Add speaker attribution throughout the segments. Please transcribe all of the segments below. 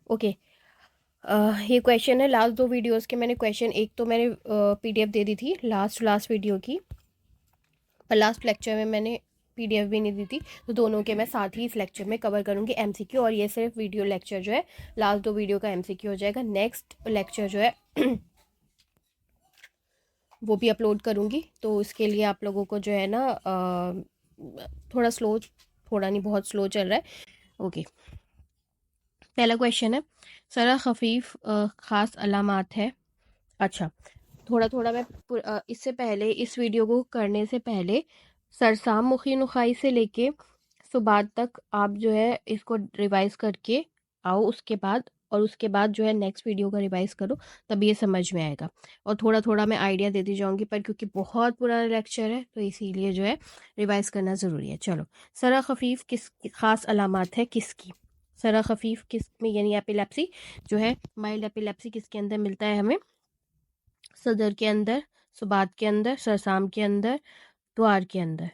Speaker 1: Okay. ये question है last 2 videos के। मैंने क्वेश्चन एक तो मैंने पीडीएफ दे दी थी लास्ट वीडियो की, पर लास्ट लेक्चर में मैंने पीडीएफ भी नहीं दी थी, तो दोनों के मैं साथ ही इस लेक्चर में कवर करूँगी एमसीक्यू, और ये सिर्फ वीडियो लेक्चर जो है लास्ट 2 वीडियो का एमसीक्यू हो जाएगा। नेक्स्ट लेक्चर जो है वो भी अपलोड करूँगी, तो इसके लिए आप लोगों को जो है ना थोड़ा स्लो, थोड़ा नहीं बहुत स्लो चल रहा है। ओके, पहला क्वेश्चन है सरा खफीफ ख़ास अलामात है। अच्छा, थोड़ा थोड़ा मैं इससे पहले, इस वीडियो को करने से पहले सरसाम मुखी नुखाई से लेके सुबात तक आप जो है इसको रिवाइज करके आओ, उसके बाद जो है नेक्स्ट वीडियो का रिवाइज करो, तब ये समझ में आएगा। और थोड़ा थोड़ा मैं आइडिया देती जाऊंगी, पर क्योंकि बहुत पुराना लेक्चर है तो इसीलिए जो है रिवाइज करना ज़रूरी है। चलो, सरा खफीफ किस ख़ास अलामत है किसकी? सरा खफीफ किस में, यानी एपिलेप्सी जो है, माइल्ड एपिलेप्सी किसके अंदर मिलता है हमें? सदर के अंदर, सुबात के अंदर, सरसाम के अंदर, द्वार के अंदर,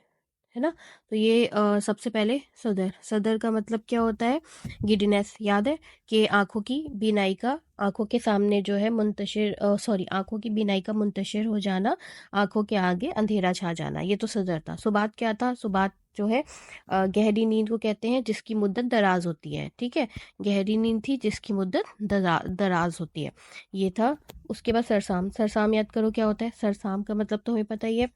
Speaker 1: है ना। तो ये सबसे पहले सदर, सदर का मतलब क्या होता है? गिडनेस। याद है कि आंखों की बीनाई का, आंखों के सामने जो है मुंतशिर, सॉरी, आंखों की बीनाई का मुंतशिर हो जाना, आंखों के आगे अंधेरा छा जाना, ये तो सदर था। सुबात क्या था? सुबात जो है गहरी नींद को कहते हैं जिसकी मुद्दत दराज होती है, ठीक है। गहरी नींद थी जिसकी मुद्दत दराज होती है, ये था। उसके बाद सरसाम, सरसाम याद करो क्या होता है? सरसाम का मतलब तो हमें पता ही है,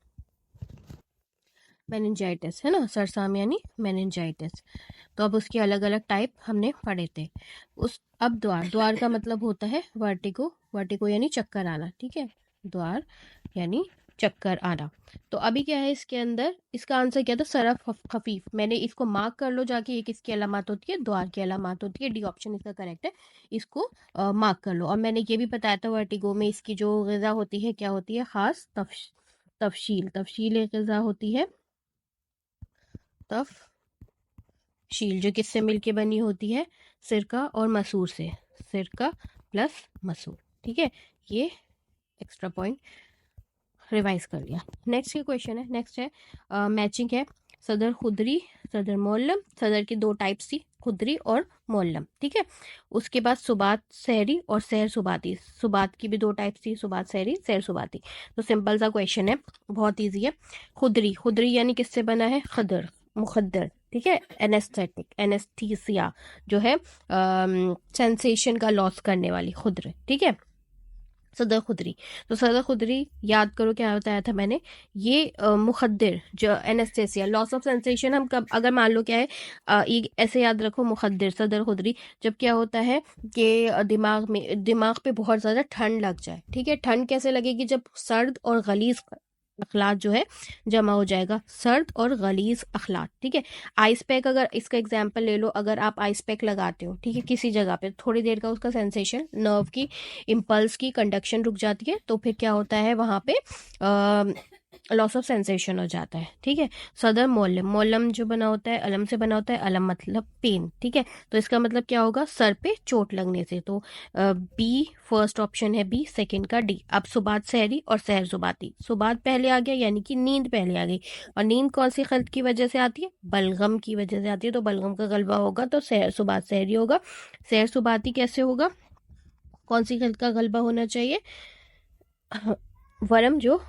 Speaker 1: मेनिंजाइटिस, है ना। सरसाम यानी मेनिंजाइटिस। तो अब उसके अलग अलग टाइप हमने पढ़े थे। अब द्वार, द्वार का मतलब होता है वर्टिगो, वर्टिगो यानी चक्कर आना, ठीक है। द्वार यानी चक्कर आना। तो अभी क्या है इसके अंदर, इसका आंसर क्या था? सरा खफीफ। मैंने इसको मार्क कर लो जाके, ये किसकी अलामत होती है? द्वार की अलामत होती है। डी ऑप्शन इसका करेक्ट है, इसको मार्क कर लो। और मैंने ये भी बताया था वर्टिगो में इसकी जो ग़िज़ा होती है क्या होती है? खास तफशील, तफशील एक ग़िज़ा होती है, तफशील, जो किससे मिलके बनी होती है? सिरका और मसूर से, सिरका प्लस मसूर, ठीक है। ये एक्स्ट्रा पॉइंट रिवाइज कर लिया। नेक्स्ट के क्वेश्चन है, नेक्स्ट है मैचिंग है। सदर खुदरी, सदर मोल्लम। सदर की 2 टाइप्स थी, खुदरी और मोल्लम, ठीक है। उसके बाद सुबात सहरी और सहर सुबाती, सुबात की भी 2 टाइप्स थी, सुबात सहरी, सहर सुबाती। तो सिंपल सा क्वेश्चन है, बहुत ईजी है। खुदरी, खुदरी यानी किससे बना है? खदर, मुखद्दर, ठीक है। एनेस्थेटिक, एनेस्थीसिया जो है सेंसेशन का लॉस करने वाली, खुदर, ठीक है। सदर खुदरी, तो सदर खुदरी याद करो क्या बताया था मैंने? ये मुखद्दर, जो एनेस्थेसिया, लॉस ऑफ सेंसेशन, हम कब, अगर मान लो क्या है, ये ऐसे याद रखो, मुखद्दर, सदर खुदरी, जब क्या होता है कि दिमाग पे बहुत ज़्यादा ठंड लग जाए, ठीक है। ठंड कैसे लगेगी? जब सर्द और गलीज अखलात जो है जमा हो जाएगा, सर्द और गलीज अखलात, ठीक है। आइस पैक, अगर इसका एग्जांपल ले लो, अगर आप आइस पैक लगाते हो, ठीक है, किसी जगह पे, थोड़ी देर का उसका सेंसेशन, नर्व की इम्पल्स की कंडक्शन रुक जाती है, तो फिर क्या होता है वहाँ पे लॉस ऑफ सेंसेशन हो जाता है, ठीक है। सदर मोलम, मोलम जो बना होता है अलम से बना होता है, अलम मतलब पेन, ठीक है। तो इसका मतलब क्या होगा? सर पे चोट लगने से। तो बी फर्स्ट ऑप्शन है, बी सेकंड का डी। अब सुबात सहरी और सहर सुबाती, सुबात पहले आ गया यानी कि नींद पहले आ गई, और नींद कौन सी खल्त की वजह से आती है? बलगम की वजह से आती है। तो बलगम का गलबा होगा तो सहर सुबात सहरी होगा। सहर सुबाती कैसे होगा? कौन सी खल्त का गलबा होना चाहिए? वरम जो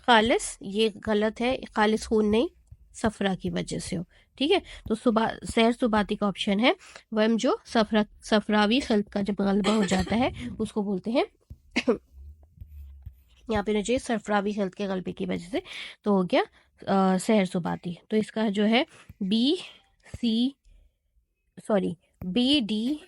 Speaker 1: खालिस, ये गलत है, खालिस खून नहीं, सफरा की वजह से हो, ठीक है। तो सुबह सहर सुबाती का ऑप्शन है वरम जो सफरावी खल्त का जब गलबा हो जाता है उसको बोलते हैं यहाँ पे चाहिए सफरावी खल्त के गलबे की वजह से, तो हो गया सहर सुबाती। तो इसका जो है बी डी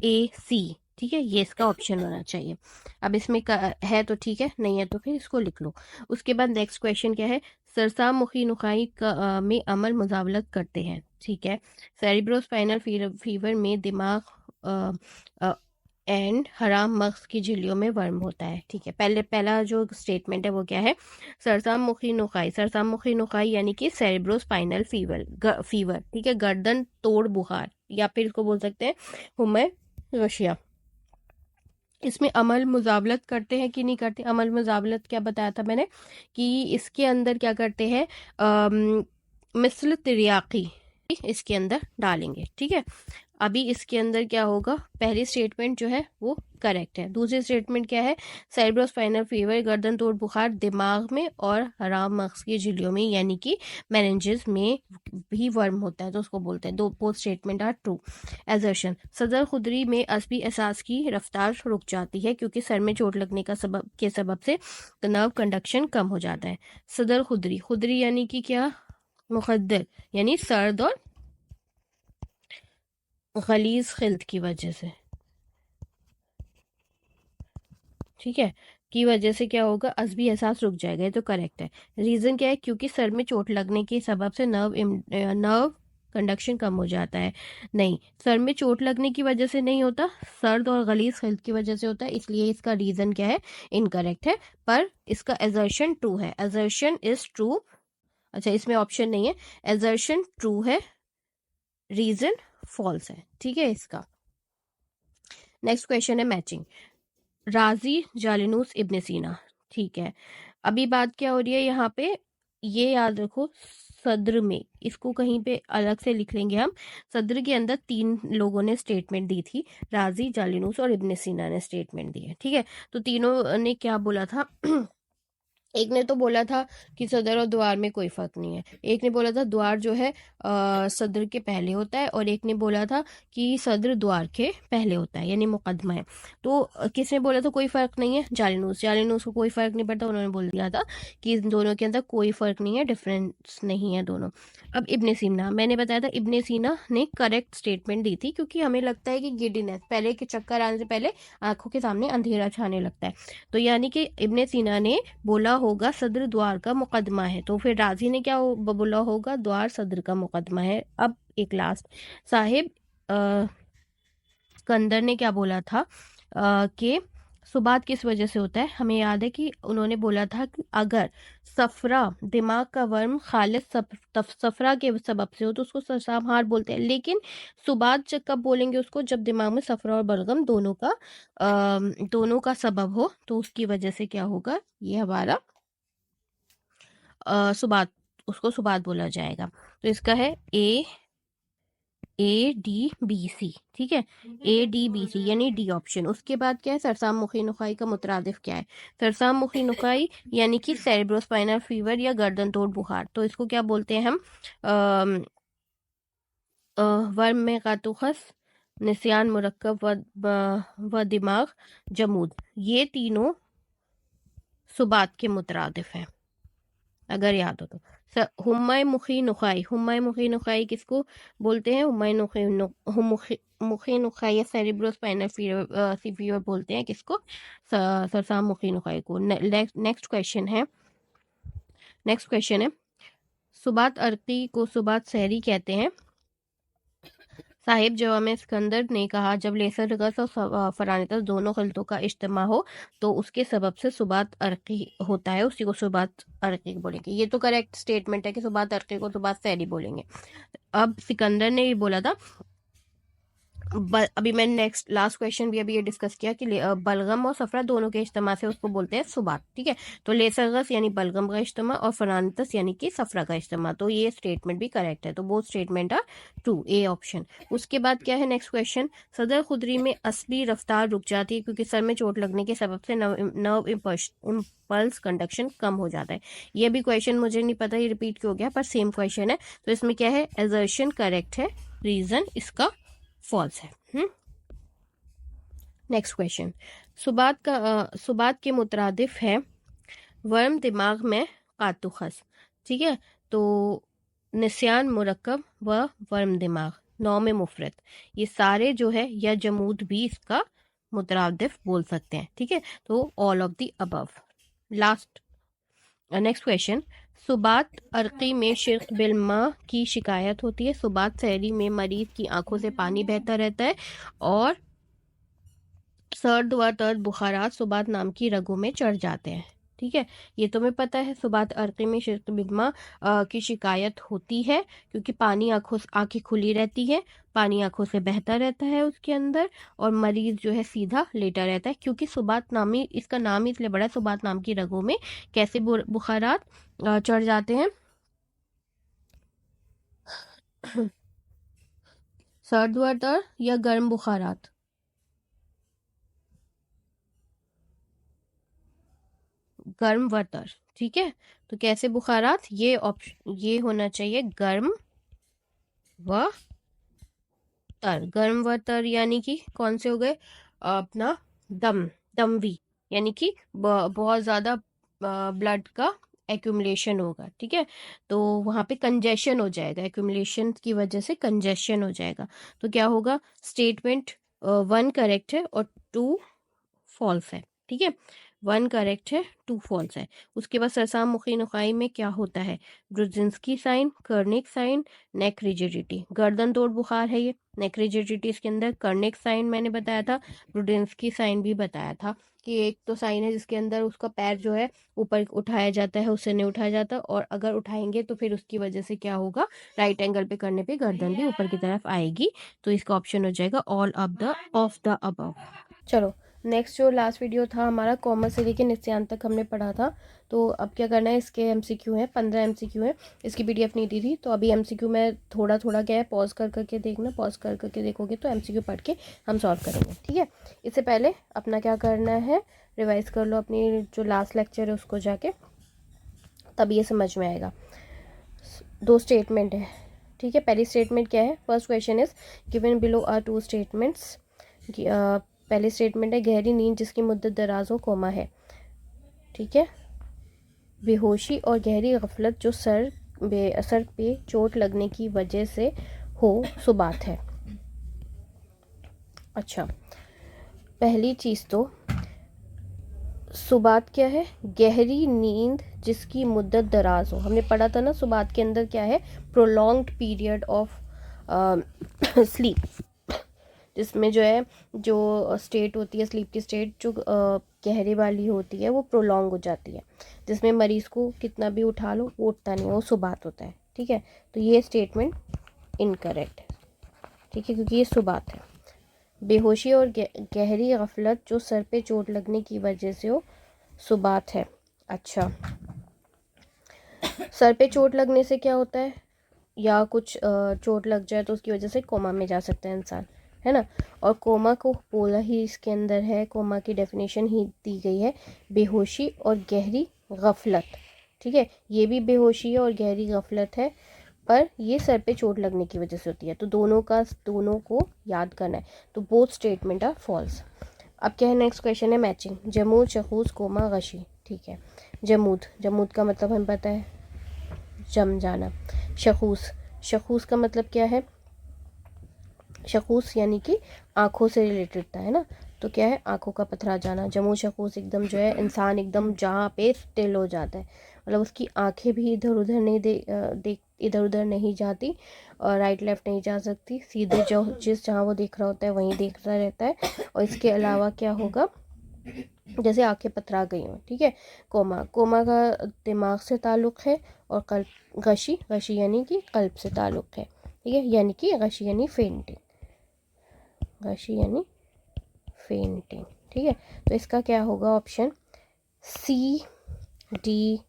Speaker 1: ए सी, ठीक है, ये इसका ऑप्शन होना चाहिए। अब इसमें है तो ठीक है, नहीं है तो फिर इसको लिख लो। उसके बाद नेक्स्ट क्वेश्चन क्या है? सरसाम मुखी नुकाई में अमल मुजावलत करते हैं, ठीक है। सेरिब्रोस्पाइनल फीवर में दिमाग एंड हराम मग्ज की झिल्लियों में वर्म होता है, ठीक है। पहला जो स्टेटमेंट है वो क्या है? सरसाम मुखी नुकाई, सरसाम मुखी नुकाई यानी कि सेरिब्रोस्पाइनल फीवर, ठीक है, गर्दन तोड़ बुखार, या फिर इसको बोल सकते हैं हुमर रशिया। इसमें अमल मुजावलत करते हैं कि नहीं करते? अमल मुजावलत क्या बताया था मैंने कि इसके अंदर क्या करते हैं? मिसल तिरियाकी इसके अंदर डालेंगे, ठीक है। अभी इसके अंदर क्या होगा, पहली स्टेटमेंट जो है वो करेक्ट है। दूसरी स्टेटमेंट क्या है, सेरेब्रोस्पाइनल फीवर गर्दन तोड़ बुखार दिमाग में और हराम मगज की झिल्लियों में यानी कि मेनिंजेस में भी वर्म होता है, तो उसको बोलते हैं। दो both statement are true. Assertion, सदर खुदरी में असबी एहसास की रफ्तार रुक जाती है क्योंकि सर में चोट लगने का सबब से नर्व कंडक्शन कम हो जाता है। सदर खुदरी, खुदरी यानी कि क्या, मुखद्दर यानी सर्द और गलीज खिल्त की वजह से, ठीक है, की वजह से क्या होगा, असबी एहसास रुक जाएगा, ये तो करेक्ट है। रीज़न क्या है, क्योंकि सर में चोट लगने के सबब से नर्व कंडक्शन कम हो जाता है। नहीं, सर में चोट लगने की वजह से नहीं होता, सर्द और गलीज खिल्त की वजह से होता है, इसलिए इसका रीज़न क्या है, इनकरेक्ट है। पर इसका एजर्शन ट्रू है, एजर्शन इज ट्रू। अच्छा, इसमें ऑप्शन नहीं है, एजर्शन ट्रू है, रीज़न फॉल्स है, ठीक है इसका। नेक्स्ट क्वेश्चन है मैचिंग। राजी जालिनूस इब्न सीना, ठीक है। अभी बात क्या हो रही है यहाँ पे, ये याद रखो, सद्र में, इसको कहीं पे अलग से लिख लेंगे हम। सद्र के अंदर 3 लोगों ने स्टेटमेंट दी थी, राजी, जालिनूस और इब्न सीना ने स्टेटमेंट दी है, ठीक है। तो तीनों ने क्या बोला था एक ने तो बोला था कि सदर और द्वार में कोई फर्क नहीं है, एक ने बोला था द्वार जो है सदर के पहले होता है, और एक ने बोला था कि सदर द्वार के पहले होता है यानी मुकदमा है। तो किसने बोला था कोई फर्क नहीं है, जालिनूस, जालिनूस को कोई फर्क नहीं पड़ता, उन्होंने बोल दिया था कि इन दोनों के अंदर कोई फर्क नहीं है, डिफरेंस नहीं है दोनों। अब इब्ने सीना, मैंने बताया था इब्ने सीना ने करेक्ट स्टेटमेंट दी थी, क्योंकि हमें लगता है कि गिडीनेस, पहले के चक्कर आने से पहले आंखों के सामने अंधेरा छाने लगता है, तो यानी कि इब्ने सीना ने बोला होगा सदर द्वार का मुकदमा है, तो फिर राजी ने क्या बोला होगा, द्वार सदर का मुकदमा है। अब एक लास्ट, साहिब सिकंदर ने क्या बोला था कि सुबात किस वजह से होता है, हमें याद है कि उन्होंने बोला था कि अगर सफरा, दिमाग का वर्म खालिद सफरा के सबब से हो तो उसको सरसाम हार बोलते हैं, लेकिन सुबात जब कब बोलेंगे उसको, जब दिमाग में सफरा और बलगम दोनों का सबब हो, तो उसकी वजह से क्या होगा, ये हमारा सुबात, उसको सुबात बोला जाएगा। तो इसका है ADBC, ठीक है, ADBC यानी डी ऑप्शन। उसके बाद क्या है, सरसाम मुखी नुकाई का मुतरादिफ क्या है, सरसाम मुखी नुकाई यानी कि सेरेब्रोस्पाइनल फीवर या गर्दन तोड़ बुखार, तो इसको क्या बोलते हैं हम, वर्म में कातुखस, निसियान मुरक्कब व दिमाग जमूद, ये तीनों सुबात के मुतरादिफ हैं, अगर याद हो तो। हुम्माय मुखी नुखाई, हुम्माय मुखी नुखाई किसको बोलते हैं, हुम्माय मुखी नुखाई या सेरेब्रोस्पाइनल फीवर बोलते हैं किसको, सरसाम मुखी नुखाई को। नेक्स्ट क्वेश्चन है, सुबात अर्की को सुबात सहरी कहते हैं। साहिब जवामे सिकंदर ने कहा जब लेसर रगस और फरानितस दोनों खिलतों का इज्तिमा हो तो उसके सबब से सुबात अर्की होता है, उसी को सुबात अर्की बोलेंगे। ये तो करेक्ट स्टेटमेंट है कि सुबात अर्की को सुबात सहरी बोलेंगे। अब सिकंदर ने ये बोला था, अभी मैंने नेक्स्ट लास्ट क्वेश्चन भी अभी ये डिस्कस किया कि बलगम और सफरा दोनों के इज्तिमा से उसको बोलते हैं सुबात, ठीक है। तो लेसरगस यानी बलगम का इज्तिमा और फरानितस यानी कि सफरा का इज्तिमा, तो ये स्टेटमेंट भी करेक्ट है, तो both statement are true, A option. उसके बाद क्या है नेक्स्ट क्वेश्चन, सदर खुदरी में असबी रफ्तार रुक जाती है क्योंकि सर में चोट लगने के सबब से नर्व इम्पल्स कंडक्शन कम हो जाता है। ये भी क्वेश्चन मुझे नहीं पता ये रिपीट क्यों हो गया, पर सेम क्वेश्चन है, तो इसमें क्या है, एजर्शन करेक्ट है, रीजन इसका फॉल्स है। नेक्स्ट क्वेश्चन, सुबात के मुतरादिफ है वर्म दिमाग में कातुखस, ठीक है। तो निस्यान मुरक्कब व वर्म दिमाग, नौ में मुफरत, ये सारे जो है या जमूद भी इसका मुतरादिफ बोल सकते हैं, ठीक है। तो all of the above. Last next question, सुबात अर्की में शिर्क बिल्मा की शिकायत होती है, सुबात सहरी में मरीज की आंखों से पानी बहता रहता है, और सर्द व तर्द बुखारात सुबात नाम की रगों में चढ़ जाते हैं, ठीक है। ये तुम्हें पता है, सुबात अर्की में शिर्क बिल्मा की शिकायत होती है क्योंकि आंखें खुली रहती है, पानी आंखों से बहता रहता है उसके अंदर, और मरीज जो है सीधा लेटा रहता है, क्योंकि सुबात नामी, इसका नाम इसलिए बड़ा है, सुबात नाम की रगों में कैसे बुखारात चढ़ जाते हैं सर्द वतर या गर्म बुखारात? गर्म वतर, ठीक है। तो कैसे बुखारात, ये ऑप्शन ये होना चाहिए गर्म व तर। गर्म व तर यानी कि कौन से हो गए? अपना दम, दमवी, यानी कि बहुत ज़्यादा ब्लड का एक्यूमुलेशन होगा, ठीक है। तो वहाँ पे कंजेशन हो जाएगा, एक्यूमुलेशन की वजह से कंजेशन हो जाएगा। तो क्या होगा? स्टेटमेंट 1 करेक्ट है और 2 फॉल्स है, ठीक है। 1 करेक्ट है, 2 फॉल्स है। उसके बाद सरसाम मुखी नुकाई में क्या होता है? ब्रुजिंस्की साइन, कर्निक साइन, नेक रिजिडिटी। गर्दन तोड़ बुखार है ये। नेक रिजिडिटी इसके अंदर, कर्निक साइन मैंने बताया था, ब्रुडिंस्की साइन भी बताया था कि एक तो साइन है जिसके अंदर उसका पैर जो है ऊपर उठाया जाता है, उससे नहीं उठाया जाता, और अगर उठाएंगे तो फिर उसकी वजह से क्या होगा? राइट एंगल पे करने पे गर्दन भी ऊपर की तरफ आएगी। तो इसका ऑप्शन हो जाएगा ऑल ऑफ द अबव। चलो, नेक्स्ट जो लास्ट वीडियो था हमारा, कॉमर्स से लेके निस्यान तक हमने पढ़ा था। तो अब क्या करना है, इसके एमसीक्यू हैं, 15 एमसीक्यू हैं। इसकी पीडीएफ नहीं दी थी, तो अभी एमसीक्यू में थोड़ा थोड़ा क्या है, पॉज कर करके देखना, पॉज कर करके देखोगे तो एमसीक्यू पढ़ के हम सॉल्व करेंगे, ठीक है। इससे पहले अपना क्या करना है, रिवाइज कर लो अपनी जो लास्ट लेक्चर है उसको जाके, तब ये समझ में आएगा। 2 स्टेटमेंट है, ठीक है। पहली स्टेटमेंट क्या है? First question is given below are 2 statements. पहली स्टेटमेंट है गहरी नींद जिसकी मुद्दत दराज हो, कोमा है, ठीक है। बेहोशी और गहरी गफलत जो सर पे चोट लगने की वजह से हो, सुबात है। अच्छा, पहली चीज़ तो सुबात क्या है? गहरी नींद जिसकी मुद्दत दराज हो। हमने पढ़ा था ना, सुबात के अंदर क्या है? प्रोलॉन्ग्ड पीरियड ऑफ स्लीप, जिसमें जो है, जो स्टेट होती है स्लीप की स्टेट, जो गहरे वाली होती है वो प्रोलॉन्ग हो जाती है, जिसमें मरीज़ को कितना भी उठा लो वो उठता नहीं है, वो सुबात होता है, ठीक है। तो ये स्टेटमेंट इनकरेक्ट है, ठीक है, क्योंकि ये सुबात है। बेहोशी और गहरी गफलत जो सर पे चोट लगने की वजह से हो, सुबात है। अच्छा, सर पे चोट लगने से क्या होता है? या कुछ चोट लग जाए तो उसकी वजह से कोमा में जा सकता है इंसान, है ना। और कोमा को बोला ही इसके अंदर है, कोमा की डेफिनेशन ही दी गई है, बेहोशी और गहरी गफलत, ठीक है। ये भी बेहोशी है और गहरी गफलत है, पर ये सर पे चोट लगने की वजह से होती है। तो दोनों को याद करना है। तो बोथ स्टेटमेंट आर फॉल्स। अब क्या है, नेक्स्ट क्वेश्चन है मैचिंग। जमूद, शखूस, कोमा, गशी, ठीक है। जमूद का मतलब हमें पता है, जम जाना। शखूस का मतलब क्या है? शखूस यानी कि आँखों से रिलेटेड था, है ना। तो क्या है? आँखों का पथरा जाना। जमू शखूस एकदम जो है, इंसान एकदम जहाँ पे स्टिल हो जाता है, मतलब उसकी आँखें भी इधर उधर नहीं इधर उधर नहीं जाती, और राइट लेफ्ट नहीं जा सकती, सीधे जो जहाँ वो देख रहा होता है वहीं देखता रहता है। और इसके अलावा क्या होगा? जैसे आंखें पथरा गई हों, ठीक है। कोमा का दिमाग से ताल्लुक़ है, और कल्ब, गशी यानी कि कल्ब से ताल्लुक़ है, ठीक है। यानी कि गशी यानी फेंटिंग, ठीक है। तो इसका क्या होगा? ऑप्शन CDBA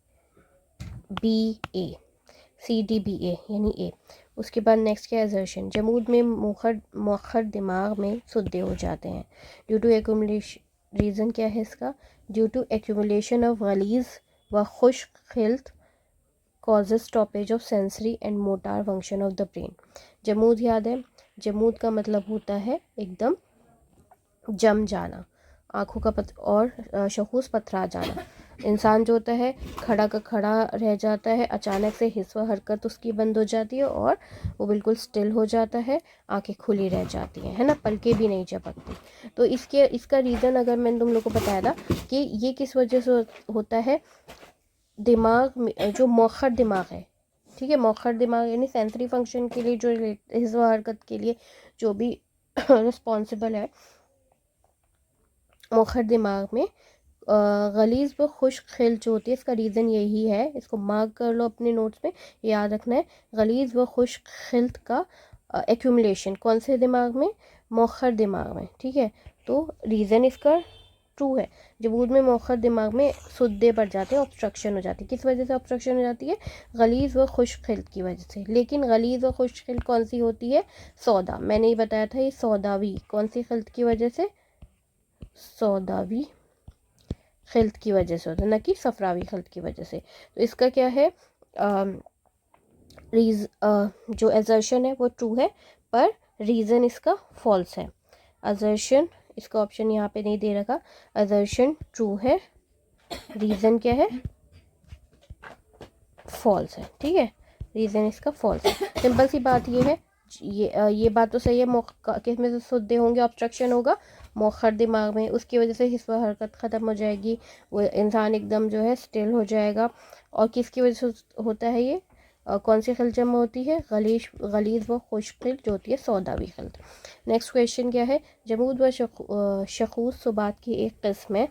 Speaker 1: यानी ए। उसके बाद नेक्स्ट क्या है? असर्शन। जमूद में मुअख्खर दिमाग में सुद्दे हो जाते हैं, ड्यू टू एक्यूमुलेशन। रीज़न क्या है इसका? ड्यू टू एक्यूमुलेशन ऑफ गलीज व खुश्क खिल्त causes stoppage of sensory and motor function of the brain. जमूद याद है, जमूद का मतलब होता है एकदम जम जाना, आँखों का और शखूस पथरा जाना। इंसान जो होता है खड़ा का खड़ा रह जाता है, अचानक से हिस्सा हरकत उसकी बंद हो जाती है और वो बिल्कुल स्टिल हो जाता है, आंखें खुली रह जाती हैं, है ना, पलकें भी नहीं झपकती। तो इसका रीज़न अगर मैंने तुम लोग को बताया था कि ये किस वजह से होता है, दिमाग में जो मौखर दिमाग है, ठीक है, मौखर दिमाग यानी सेंसरी फंक्शन के लिए, जो हिस्सा हरकत के लिए जो भी रिस्पॉन्सिबल है, मौखर दिमाग में गलीज़ व खुश्क खिल जो होती है, इसका रीज़न यही है। इसको मार्क कर लो अपने नोट्स में, याद रखना है। गलीज़ व खुश्क खिल्त का एक्यूमुलेशन कौन से दिमाग में? मौखर दिमाग में, ठीक है। तो रीज़न इसका ट्रू है। जमूद में मौखर दिमाग में सुद्दे पड़ जाते हैं, ऑब्स्ट्रक्शन हो जाती है। किस वजह से ऑब्स्ट्रक्शन हो जाती है? गलीज़ व खुश्क खिल्त की वजह से। लेकिन गलीज़ व खुश्क खिल्त कौन सी होती है? सौदा। मैंने ही बताया था, ये सौदावी। कौन सी खिल्त की वजह से? सौदावी खिल्त की वजह से होता है, ना कि सफरावी खिल्त की वजह से। तो इसका क्या है? जो एजर्शन है वो ट्रू है, पर रीज़न इसका फॉल्स है। एजर्शन, इसका ऑप्शन यहाँ पे नहीं दे रखा। एजर्शन ट्रू है, रीज़न क्या है? फॉल्स है। ठीक है, रीज़न इसका फॉल्स है। सिंपल सी बात ये है, ये बात तो सही है। किस में से सुद्दे होंगे? ऑब्स्ट्रक्शन होगा मौखर दिमाग में, उसकी वजह से हिस्सा हरकत ख़त्म हो जाएगी, वो इंसान एकदम जो है स्टिल हो जाएगा। और किसकी वजह से होता है ये? कौन सी खिल्त जमा होती है? गलीज़ व खुश्क खिल्त जो होती है सौदावी खिल्त। नेक्स्ट क्वेश्चन क्या है? जमूद व शखूस सुबात की एक किस्म है,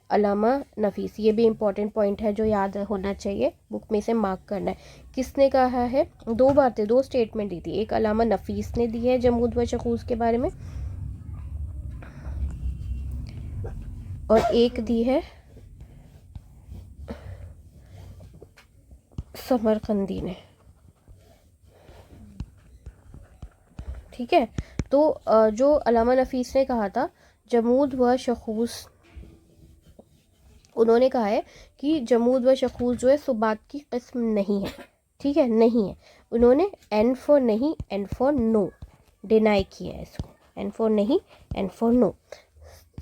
Speaker 1: अलामा नफीस। ये भी इम्पॉर्टेंट पॉइंट है जो याद होना चाहिए, बुक में से मार्क करना है। किसने कहा है? दो बातें, दो स्टेटमेंट दी थी। एक अलामा नफीस ने दी है जमूद व शखूस के बारे में, और एक दी है समरकंदी ने। ठीक है, तो जो अलामा नफीस ने कहा था जमूद व शखूस, उन्होंने कहा है कि जमूद व शखूस जो है सुबात की किस्म नहीं है। ठीक है, नहीं है। उन्होंने एन फॉर नहीं, एन फॉर नो डिनाई किया है इसको। एन फॉर नहीं, एन फॉर नो।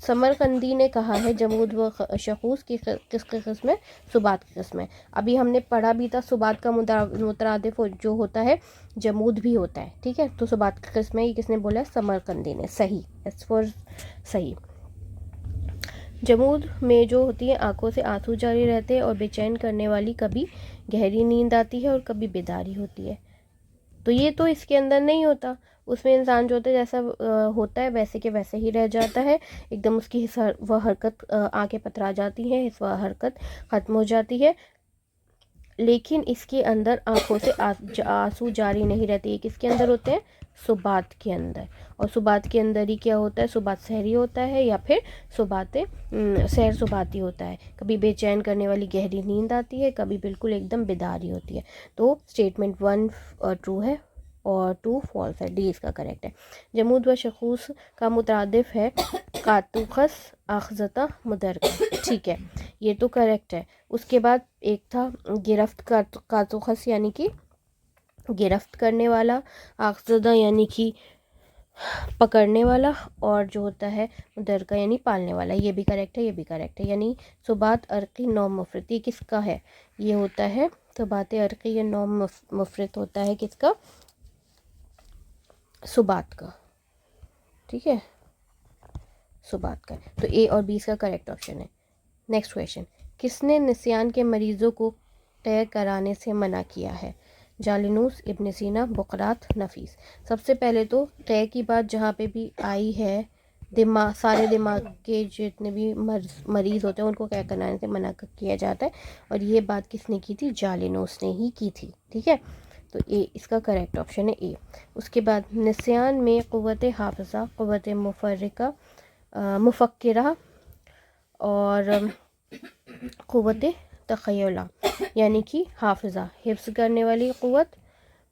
Speaker 1: समरकंदी ने कहा है जमूद व शखूस की किसकी किस्म है? सुबात की किस्म है। अभी हमने पढ़ा भी था, सुबात का मुतरादिफ जो होता है जमूद भी होता है। ठीक है, तो सुबात की किस्म है, ये किसने बोला है? समरकंदी ने। सही, एस फॉर सही। जमूद में जो होती है आंखों से आंसू जारी रहते हैं और बेचैन करने वाली, कभी गहरी नींद आती है और कभी बेदारी होती है। तो ये तो इसके अंदर नहीं होता। उसमें इंसान जो होता है जैसा होता है वैसे के वैसे ही रह जाता है, एकदम उसकी वह हरकत, आंखें पथरा जाती हैं, वह हरकत ख़त्म हो जाती है। लेकिन इसके अंदर आंखों से आंसू जारी नहीं रहते। ये किसके अंदर होते हैं? सुबात के अंदर। और सुबात के अंदर ही क्या होता है? सुबात सहरी होता है या फिर सुबात सहर सुबाती होता है। कभी बेचैन करने वाली गहरी नींद आती है, कभी बिल्कुल एकदम बेदारी होती है। तो स्टेटमेंट 1 ट्रू है और 2 फॉल्स है। डी इसका करेक्ट है। जमूद व शखूस का मुतरादिफ है कातुखस आखजता मुदरका। ठीक है, ये तो करेक्ट है। उसके बाद एक था गिरफ्त कातुखस, यानी कि गिरफ्त करने वाला, आखजदा यानी कि पकड़ने वाला, और जो होता है मुदरका यानी पालने वाला। ये भी करेक्ट है, ये भी करेक्ट है। यानी सुबात अर्की नौ मुफरत, ये किसका है? ये होता है सुबात अर्की या नौ मुफरत होता है किसका? सुबात का। ठीक है, सुबात का। तो ए और बी इसका करेक्ट ऑप्शन है। नेक्स्ट क्वेश्चन, किसने निस्यान के मरीज़ों को तय कराने से मना किया है? जालिनूस, इब्न सीना, बुकरात, नफीस। सबसे पहले तो तय की बात जहाँ पे भी आई है, सारे दिमाग के जितने भी मरीज़ होते हैं उनको तय कराने से मना किया जाता है, और ये बात किसने की थी? जालिनूस ने ही की थी। ठीक है, तो ए इसका करेक्ट ऑप्शन है, ए। उसके बाद निस्यान में क़ुव्वत हाफ़िज़ा, क़ुव्वत मुफ़क्किरा और क़ुव्वत तख़य्युला, यानी कि हाफ़िज़ा हिफ्ज़ करने वाली क़ुव्वत,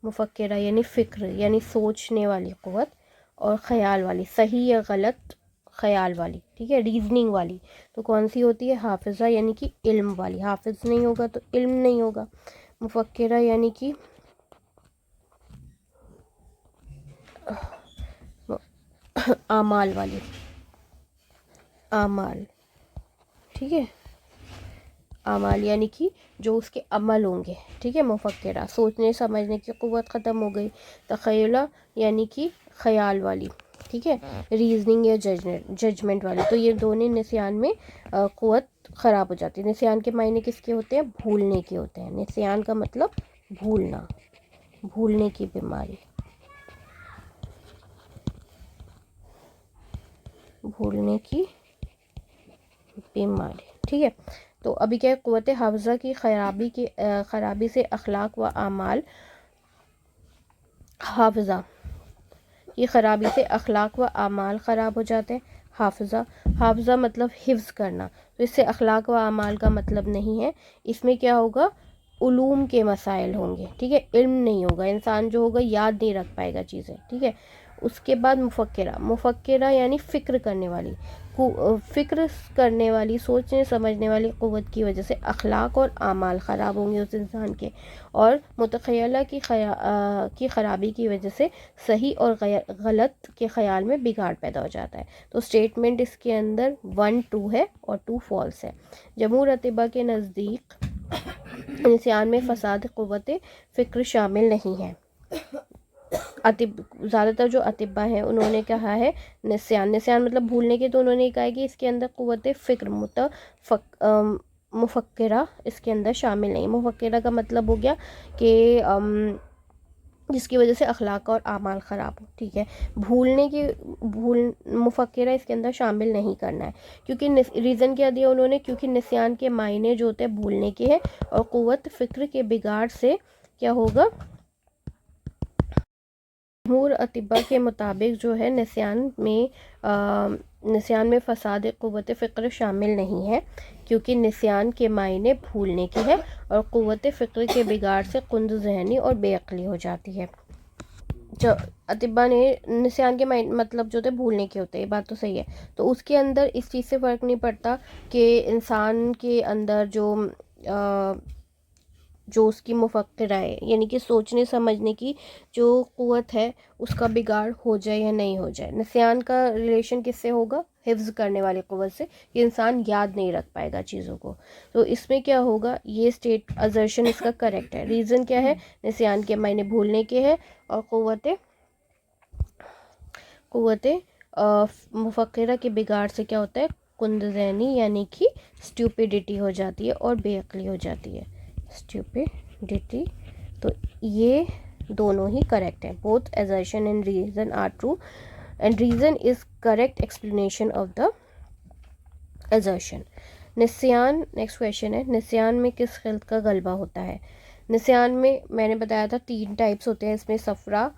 Speaker 1: मुफ़क्किरा यानी फ़िक्र यानी सोचने वाली क़ुव्वत, और ख़याल वाली, सही या गलत ख़याल वाली। ठीक है, रीजनिंग वाली। तो कौन सी होती है? हाफ़िज़ा यानी कि इल्म वाली। हाफ़िज़ नहीं होगा तो इल्म नहीं होगा। मुफ़क्किरा यानी कि आमाल वाली, आमाल। ठीक है, आमाल यानी कि जो उसके अमल होंगे। ठीक है, मुफ़क्किरा सोचने समझने की क़ुव्वत ख़त्म हो गई। तख़य्युला यानी कि ख़याल वाली। ठीक है, रीजनिंग या जजमेंट वाली। तो ये दोनों निस्यान में क़ुव्वत ख़राब हो जाती है। निस्यान के मायने किसके होते हैं? भूलने के होते हैं। निस्यान का मतलब भूलना, भूलने की बीमारी, भूलने की बीमारी। ठीक है, तो अभी क्या है? क़ुव्वत हाफ़िज़ा की ख़राबी से अखलाक व आमाल, हाफ़िज़ा ये ख़राबी से अखलाक व आमाल ख़राब हो जाते हैं। हाफजा, हाफजा मतलब हिफ्ज़ करना, तो इससे अखलाक व आमाल का मतलब नहीं है। इसमें क्या होगा, उलूम के मसाइल होंगे, ठीक है, इल्म नहीं होगा, इंसान जो होगा याद नहीं रख पाएगा चीज़ें, ठीक है। उसके बाद मुफक्किरा, मुफक्किरा यानी फ़िक्र करने वाली, फ़िक्र करने वाली, सोचने समझने वाली क़ुव्वत की वजह से अखलाक और आमाल ख़राब होंगे उस इंसान के। और मुतख़य्यला की ख़राबी की वजह से सही और गलत के ख़याल में बिगाड़ पैदा हो जाता है। तो स्टेटमेंट इसके अंदर 1 ट्रू है और 2 फॉल्स है। जमहूर अतिबा के नज़दीक निस्यान में फ़साद क़ुव्वत फ़िक्र शामिल नहीं है। ज़्यादातर जो अतिबा हैं उन्होंने कहा है निस्यान, निस्यान मतलब भूलने के, तो उन्होंने कहा है कि इसके अंदर क़ुव्वत फ़िक्र मुफक्किरा इसके अंदर शामिल नहीं। मुफक्किरा का मतलब हो गया कि जिसकी वजह से अखलाक और आमाल ख़राब हो, ठीक है। मुफक्किरा इसके अंदर शामिल नहीं करना है, क्योंकि रीज़न क्या दिया उन्होंने, क्योंकि निस्यान के मायने जो होते हैं भूलने के हैं, और क़ुव्वत फ़िक्र के बिगाड़ से क्या होगा, जमहूर अतिबा के मुताबिक जो है निस्यान में फ़साद क़ुव्वत फ़िक्र शामिल नहीं है, क्योंकि निस्यान के मायने भूलने के हैं और क़ुव्वत फ़िक्र के बिगाड़ से कुंद ज़हनी और बेअक्ली हो जाती है। जो अतिबा ने निस्यान के मतलब जो होते भूलने के होते हैं, ये बात तो सही है। तो उसके अंदर इस चीज़ से फ़र्क नहीं पड़ता कि इंसान के अंदर जो उसकी मुफक्किरा है, यानी कि सोचने समझने की जो क़ुव्वत है, उसका बिगाड़ हो जाए या नहीं हो जाए। निस्यान का रिलेशन किससे होगा, हिफ्ज़ करने वाली क़ुव्वत से, कि इंसान याद नहीं रख पाएगा चीज़ों को। तो इसमें क्या होगा, ये स्टेट असर्शन इसका करेक्ट है। रीज़न क्या है, निस्यान के मायने भूलने के हैं और क़ुव्वत मुफक्किरा के बिगाड़ से क्या होता है, कुंद ज़हनी यानी कि स्टूपिडिटी हो जाती है और बेअक्ली हो जाती है, स्टूपिडिटी। तो ये दोनों ही करेक्ट है। Both assertion and reason are true and reason is correct explanation of the assertion। निस्यान, नेक्स्ट क्वेश्चन है, निस्यान में किस खिल्त का गलबा होता है। निस्यान में मैंने बताया था 3 टाइप्स होते हैं, इसमें सफ़रा,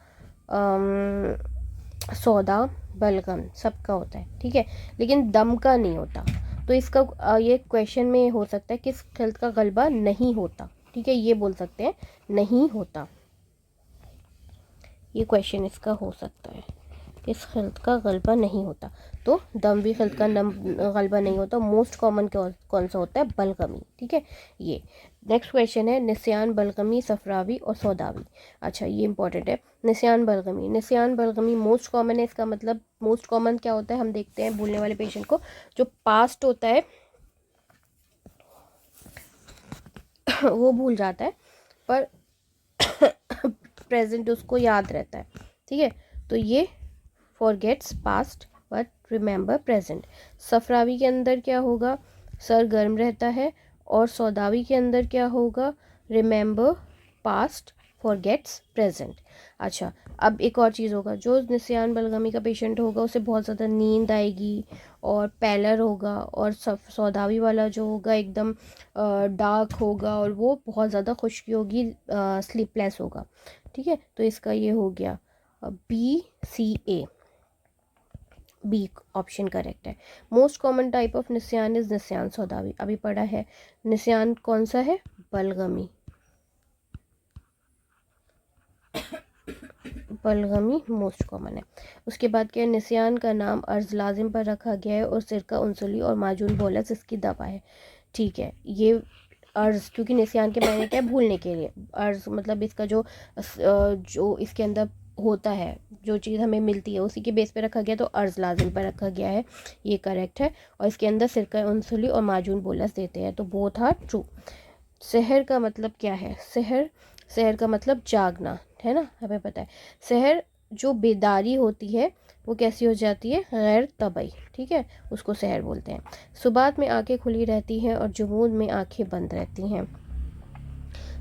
Speaker 1: सौदा, बलगम सबका होता है, ठीक है, लेकिन दम का नहीं होता। तो इसका ये क्वेश्चन में हो सकता है किस खिल्त का गलबा नहीं होता, ठीक है, ये बोल सकते हैं नहीं होता, ये क्वेश्चन इसका हो सकता है, किस खिल्त का गलबा नहीं होता। तो दमवी खिल्त का गलबा नहीं होता। मोस्ट कॉमन कौन सा होता है, बलगमी, ठीक है। ये नेक्स्ट क्वेश्चन है, निस्यान, बलगमी, सफरावी और सौदावी। अच्छा, ये इंपॉर्टेंट है। निस्यान बलगमी, निस्यान बलगमी मोस्ट कॉमन है। इसका मतलब मोस्ट कॉमन क्या होता है, हम देखते हैं भूलने वाले पेशेंट को, जो पास्ट होता है वो भूल जाता है, पर प्रेजेंट उसको याद रहता है, ठीक है। तो ये forgets past but remember present. सफरावी के अंदर क्या होगा, सर गर्म रहता है, और सौदावी के अंदर क्या होगा, रिमेंबर पास्ट फॉरगेट्स प्रेजेंट। अच्छा, अब एक और चीज़ होगा, जो निस्यान बलगमी का पेशेंट होगा उसे बहुत ज़्यादा नींद आएगी और पैलर होगा, और सौदावी वाला जो होगा एकदम डार्क होगा और वो बहुत ज़्यादा खुश्की होगी, स्लीपलेस होगा, ठीक है। तो इसका ये हो गया BCA, बी ऑप्शन करेक्ट है। मोस्ट कॉमन टाइप ऑफ निस्यान इज निस्यान सौदावी, अभी पढ़ा है। निस्यान कौन सा है, बलगमी, बलगमी मोस्ट कॉमन है। उसके बाद क्या है, निस्यान का नाम अर्ज लाजिम पर रखा गया है और सिरका उनसुली और माजून बोलस इसकी दवा है, ठीक है। ये अर्ज, क्योंकि निस्यान के मायने क्या है, भूलने के लिए। अर्ज मतलब इसका जो इसके अंदर होता है, जो चीज़ हमें मिलती है उसी के बेस पे रखा गया, तो अर्ज लाजिम पर रखा गया है, ये करेक्ट है। और इसके अंदर सिरका उनसुली और माजून बोलस देते हैं, तो बोथ आर ट्रू। सहर का मतलब क्या है, सहर का मतलब जागना है ना, हमें पता है। सहर जो बेदारी होती है वो कैसी हो जाती है, गैर तबई, ठीक है, उसको सहर बोलते हैं। सुबात में आंखें खुली रहती हैं और जमूद में आंखें बंद रहती हैं।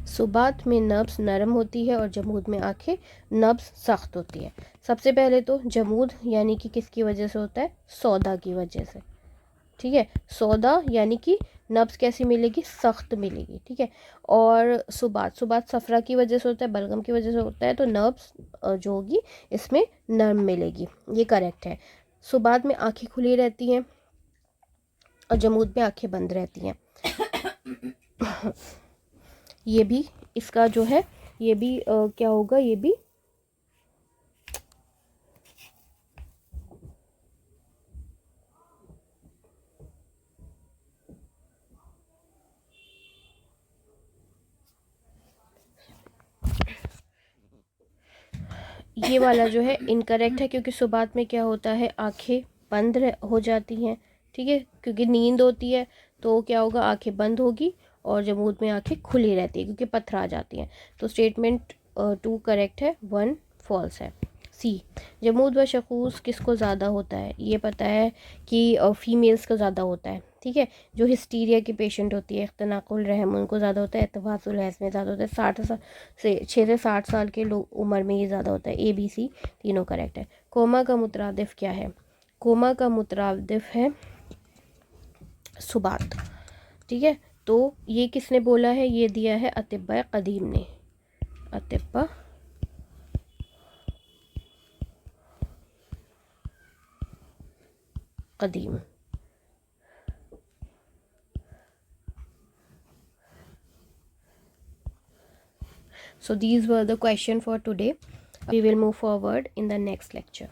Speaker 1: सुबात में नब्ज़ नरम होती है और जमूद में आंखें नब्ज़ सख्त होती है। सबसे पहले तो जमूद यानी कि किसकी वजह से होता है, सौदा की वजह से, ठीक है। सौदा यानी कि नब्स कैसी मिलेगी, सख्त मिलेगी, ठीक है। और सुबात, सुबात सफरा की वजह से होता है, बलगम की वजह से होता है, तो नब्स जो होगी इसमें नर्म मिलेगी, ये करेक्ट है। सुबात में आंखें खुली रहती हैं और जमूद में आंखें बंद रहती हैं। ये भी इसका जो है ये भी क्या होगा, ये भी ये वाला जो है इनकरेक्ट है, क्योंकि सुबात में क्या होता है, आंखें बंद हो जाती हैं, ठीक है, क्योंकि नींद होती है तो क्या होगा, आंखें बंद होगी और जमूद में आंखें खुली रहती है क्योंकि पथरा जाती हैं। तो स्टेटमेंट 2 करेक्ट है, 1 फॉल्स है। सी, जमूद व शखूस किसको ज़्यादा होता है, ये पता है कि फीमेल्स को ज़्यादा होता है, ठीक है। जो हिस्टीरिया की पेशेंट होती है, इख्तनाकुल रहम, उनको ज़्यादा होता है, इत्तफाकुल हैज़ में ज़्यादा होता है, 6 से 60 साल के लोग उम्र में ये ज़्यादा होता है। ए बी सी तीनों करेक्ट है। कोमा का मुतरादिफ क्या है, कोमा का मुतरादिफ है सुबात, ठीक है। तो ये किसने बोला है, ये दिया है अतिब्बा कदीम ने, अतिब्बा कदीम। So these were the question for today. We will move forward in the next lecture.